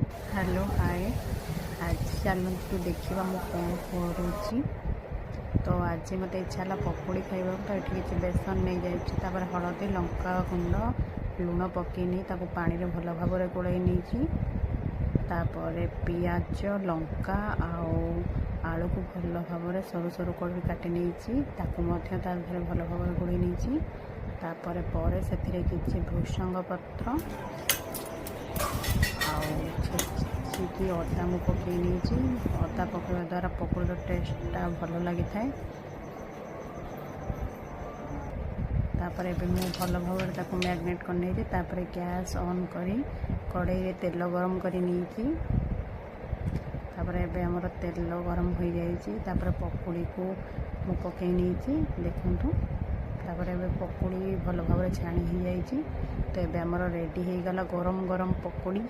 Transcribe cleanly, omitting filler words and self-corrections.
Hello hi. आज चलतु देखा मु कौन करुँची। तो आज मत इच्छा है पकोड़ी खाइबा। तो ये किसी बेसन नहीं जापर हलदी लंका गुंड लुण पकईनी पानी रे भल भाव गोड़ाई नहीं। पियाज लंका आलू को भल भाव सरू सरू कर काटी नहीं भल भाव गोड़े नहीं। तापर से किसी भृषंग पत्र छेचिकी अदा मु पकई नहीं। अदा पकड़ा द्वारा पकोड़ीर टेस्टा भल लगी था। तापर एबे मु भल भाव मैरिनेट कर नहीं। गैस ऑन करी कड़ाई तेल गरम कर नहीं। एबे हमर तेल गरम हो जाइए। पकोड़ी को मु पकई नहीं देखु। एबे पकोड़ी भल भाव छाणी हो जाइए। तो एबे हमर रेडी हो गला गरम गरम पकोड़ी।